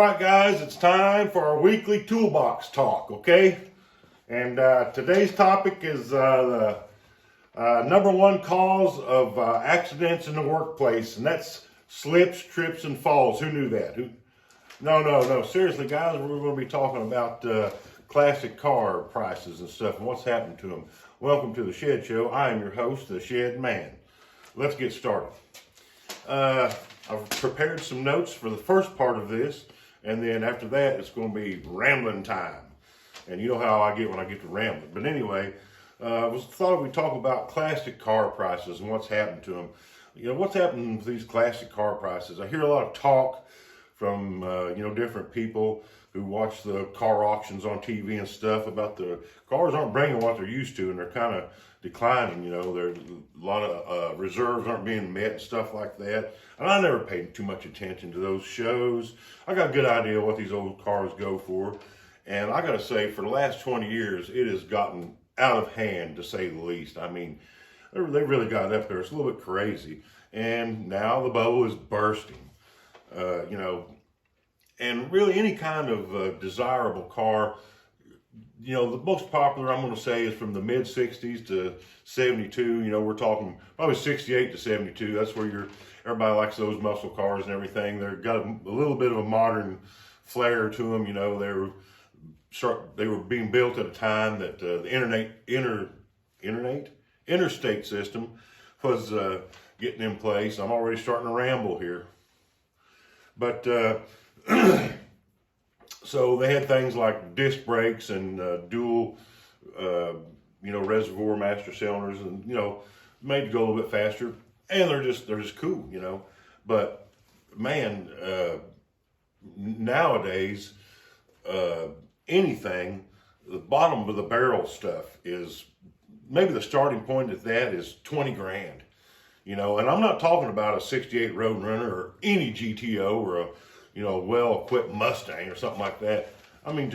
right, guys, it's time for our weekly toolbox talk, okay? And today's topic is the number one cause of accidents in the workplace, and that's slips, trips, and falls. Who knew that? No. Seriously, guys, we're going to be talking about classic car prices and stuff and what's happened to them. Welcome to the Shed Show. I am your host, the Shed Man. Let's get started. I've prepared some notes for the first part of this, and then after that, it's going to be rambling time. And you know how I get when I get to rambling. But anyway, thought we'd talk about classic car prices and what's happened to them. You know, what's happened to these classic car prices? I hear a lot of talk from, different people who watch the car auctions on TV and stuff about the cars aren't bringing what they're used to, and they're kind of declining. There's a lot of reserves aren't being met and stuff like that. And I never paid too much attention to those shows. I got a good idea what these old cars go for. And I got to say, for the last 20 years, it has gotten out of hand, to say the least. I mean, they really got up there. It's a little bit crazy. And now the bubble is bursting. And really any kind of desirable car, the most popular, I'm going to say, is from the mid 60s to 72. We're talking probably 68 to 72. That's where everybody likes those muscle cars and everything. They've got a little bit of a modern flair to them. They were being built at a time that the interstate system was getting in place. I'm already starting to ramble here. But so they had things like disc brakes and dual, reservoir master cylinders, and made to go a little bit faster. And they're just cool, But man, nowadays, anything, the bottom of the barrel stuff is maybe the starting point at that is 20 grand. And I'm not talking about a 68 Roadrunner or any GTO or a well-equipped Mustang or something like that. I mean,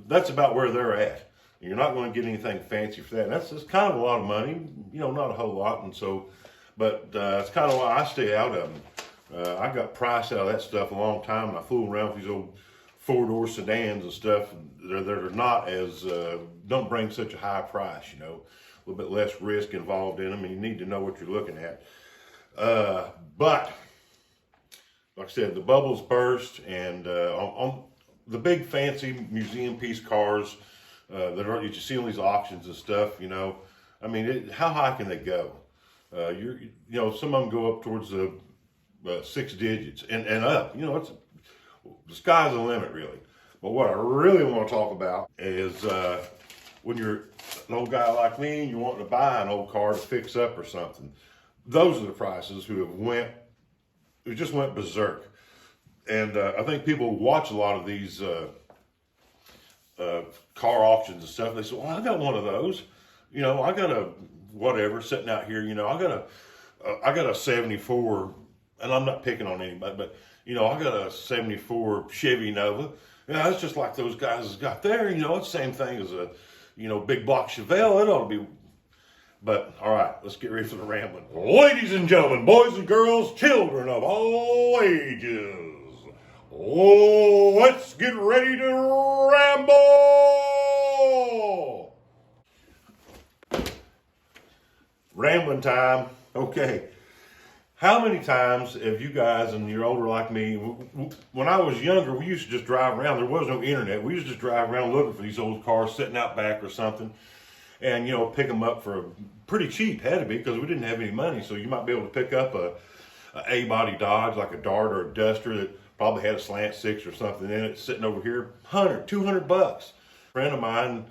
that's about where they're at. You're not going to get anything fancy for that. And that's kind of a lot of money, not a whole lot. And so, but it's kind of why I stay out of them. I got priced out of that stuff a long time, and I fool around with these old four-door sedans and stuff that are not as, don't bring such a high price, a little bit less risk involved in them, and you need to know what you're looking at. But like I said, the bubbles burst, and on the big fancy museum piece cars that you see on these auctions and stuff, I mean, how high can they go? Some of them go up towards the 6 digits and up. It's the sky's the limit, really. But what I really want to talk about is when you're an old guy like me and you're wanting to buy an old car to fix up or something. Those are the prices who just went berserk. And I think people watch a lot of these car auctions and stuff. And they say, well, I got one of those. I got a whatever sitting out here. I got a 74, and I'm not picking on anybody, but I got a 74 Chevy Nova. It's just like those guys has got there. It's the same thing as a, big block Chevelle. It ought to be. But all right, let's get ready for the rambling. Ladies and gentlemen, boys and girls, children of all ages, let's get ready to ramble. Rambling time. Okay. How many times have you guys, and you're older like me, when I was younger, we used to just drive around. There was no internet. We used to just drive around looking for these old cars sitting out back or something, and pick them up for pretty cheap. Had to be, because we didn't have any money. So you might be able to pick up a body Dodge, like a Dart or a Duster that probably had a slant six or something in it, sitting over here, $200. A friend of mine,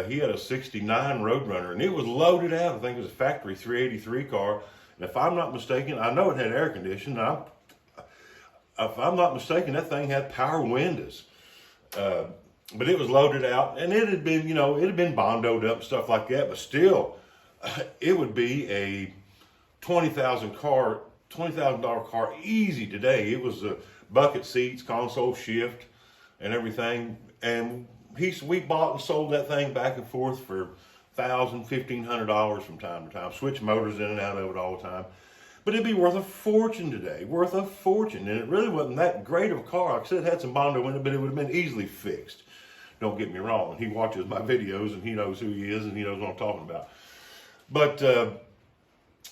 he had a 69 Roadrunner, and it was loaded out. I think it was a factory 383 car. And if I'm not mistaken, I know it had air conditioning. If I'm not mistaken, that thing had power windows. But it was loaded out, and it had been, it had been bondoed up and stuff like that. But still, it would be a $20,000 car easy today. It was bucket seats, console shift, and everything. And we bought and sold that thing back and forth for $1,000, $1,500 from time to time. Switch motors in and out of it all the time. But it'd be worth a fortune today, worth a fortune. And it really wasn't that great of a car. Like I said, it had some Bondo in it, but it would have been easily fixed. Don't get me wrong. He watches my videos and he knows who he is and he knows what I'm talking about. But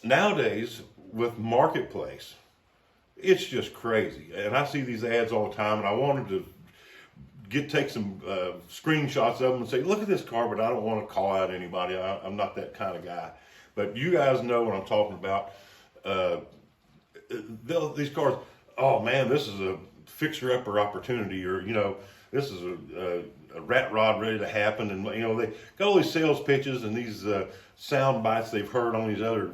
nowadays, with Marketplace, it's just crazy. And I see these ads all the time, and I wanted to take some screenshots of them and say, look at this car, but I don't want to call out anybody. I'm not that kind of guy. But you guys know what I'm talking about. These cars, oh man, this is a fixer-upper opportunity, or, you know, this is a rat rod ready to happen. And, you know, they got all these sales pitches and these sound bites they've heard on these other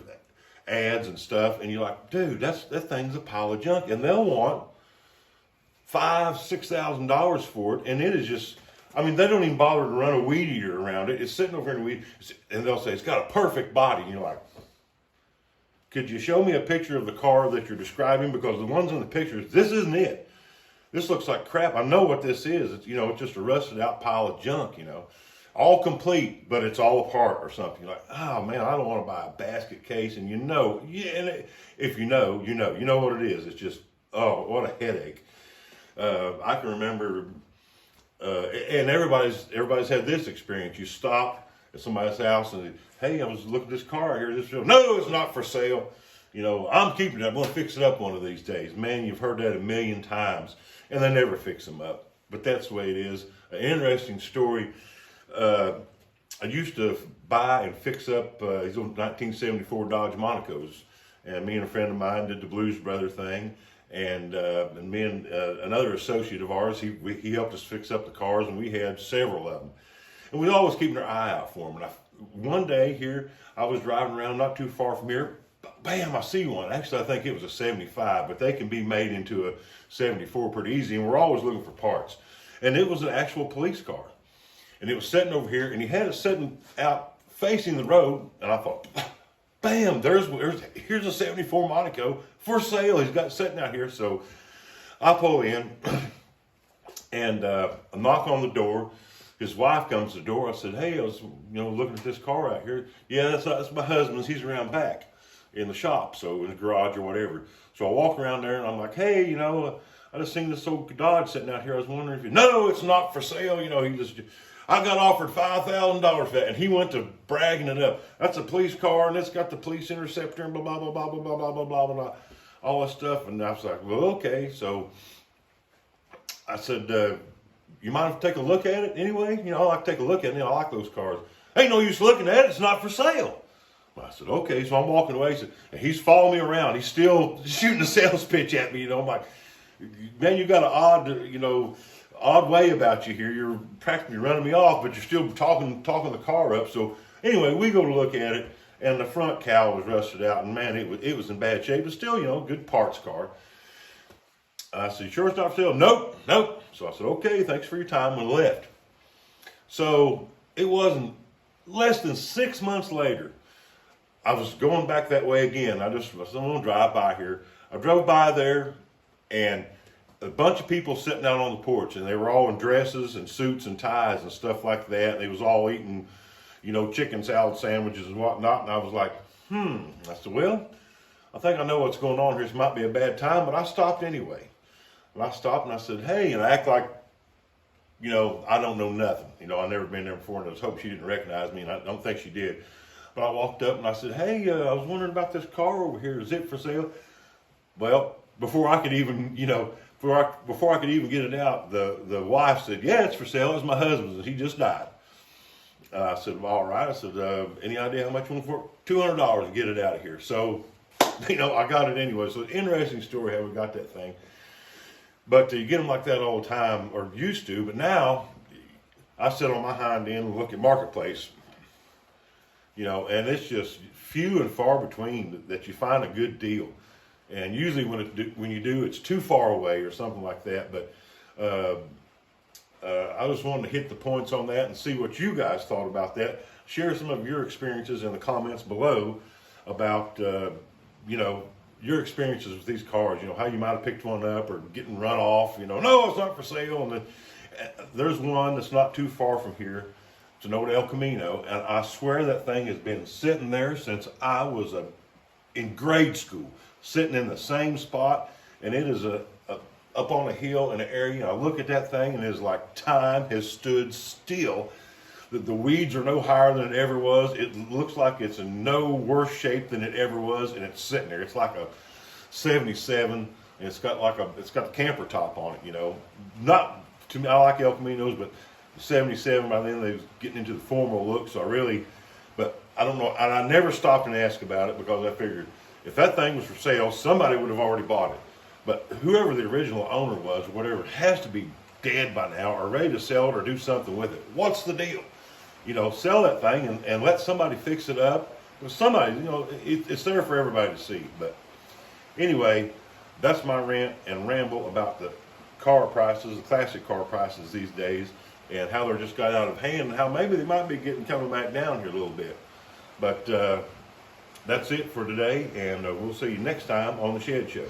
ads and stuff. And you're like, dude, that thing's a pile of junk. And they'll want $5,000-$6,000 for it, and it is just, I mean, they don't even bother to run a weed eater around it. It's sitting over in the weed, and they'll say, it's got a perfect body. And you're like, could you show me a picture of the car that you're describing? Because the ones in the pictures, this isn't it. This looks like crap. I know what this is. It's, you know, it's just a rusted out pile of junk, you know. All complete, but it's all apart or something. You're like, oh man, I don't want to buy a basket case. And you know, yeah, and if you know what it is. It's just, oh, what a headache. I can remember, and everybody's had this experience. You stop at somebody's house and, hey, I was looking at this car here. No, it's not for sale. You know, I'm keeping it. I'm going to fix it up one of these days. Man, you've heard that a million times, and they never fix them up. But that's the way it is. An interesting story. I used to buy and fix up these old 1974 Dodge Monaco's, and me and a friend of mine did the Blues Brother thing. And me and another associate of ours, he helped us fix up the cars, and we had several of them. And we always keeping our eye out for them. And one day here, I was driving around not too far from here. Bam, I see one. Actually, I think it was a 75, but they can be made into a 74 pretty easy, and we're always looking for parts. And it was an actual police car. And it was sitting over here, and he had it sitting out facing the road, and I thought, bam, here's a 74 Monaco for sale. He's got it sitting out here. So I pull in and I knock on the door. His wife comes to the door. I said, hey, I was looking at this car out here. Yeah, that's my husband's. He's around back in the shop, so in the garage or whatever. So I walk around there and I'm like, hey, I just seen this old Dodge sitting out here. I was wondering if no, it's not for sale. I got offered $5,000 for that, and he went to bragging it up. That's a police car, and it's got the police interceptor, and blah, blah, blah, blah, blah, blah, blah, blah, blah, blah, all that stuff. And I was like, well, okay. So I said, you mind if I take a look at it anyway? I like to take a look at it. I like those cars. Ain't no use looking at it. It's not for sale. I said, okay. So I'm walking away. And he's following me around. He's still shooting a sales pitch at me. I'm like, man, you got an odd way about you here. You're practically running me off, but you're still talking the car up. So anyway, we go to look at it, and the front cowl was rusted out, and man, it was in bad shape, but still, good parts car. I said, sure it's not for sale? Nope. So I said, okay, thanks for your time, and left. So it wasn't less than 6 months later, I was going back that way again. I said, I'm going to drive by here. I drove by there, and a bunch of people sitting out on the porch, and they were all in dresses and suits and ties and stuff like that. And they was all eating, chicken salad sandwiches and whatnot. And I was like, I said, well, I think I know what's going on here. This might be a bad time, but I stopped anyway. And I stopped and I said, hey, and I act like, I don't know nothing. I've never been there before, and I just hope she didn't recognize me, and I don't think she did. But I walked up and I said, hey, I was wondering about this car over here. Is it for sale? Well, before I could even, before I could even get it out, the wife said, yeah, it's for sale. It's my husband's, and he just died. I said, well, all right. I said, any idea how much you want for it? $200 to get it out of here. So, I got it anyway. So, interesting story how we got that thing. But you get them like that all the time, or used to. But now, I sit on my hind end and look at Marketplace. And it's just few and far between that you find a good deal. And usually when you do, it's too far away or something like that. But I just wanted to hit the points on that and see what you guys thought about that. Share some of your experiences in the comments below about, your experiences with these cars. How you might have picked one up or getting run off. No, it's not for sale. And there's one that's not too far from here. It's an old El Camino. And I swear that thing has been sitting there since I was an in grade school, sitting in the same spot, and it is up on a hill in an area. I look at that thing, and it's like time has stood still. The weeds are no higher than it ever was. It looks like it's in no worse shape than it ever was, and it's sitting there. It's like a 77, and it's got the camper top on it. You know, not to me. I like El Caminos, but the 77 by then they was getting into the formal look. So but I don't know. And I never stopped and asked about it because I figured if that thing was for sale, somebody would have already bought it. But whoever the original owner was, or whatever, has to be dead by now, or ready to sell it or do something with it. What's the deal? You know, sell that thing and let somebody fix it up. Somebody, you know, it's there for everybody to see. But anyway, that's my rant and ramble about the car prices, the classic car prices these days, and how they're just got out of hand, and how maybe they might be coming back down here a little bit. But that's it for today, and we'll see you next time on The Shed Show.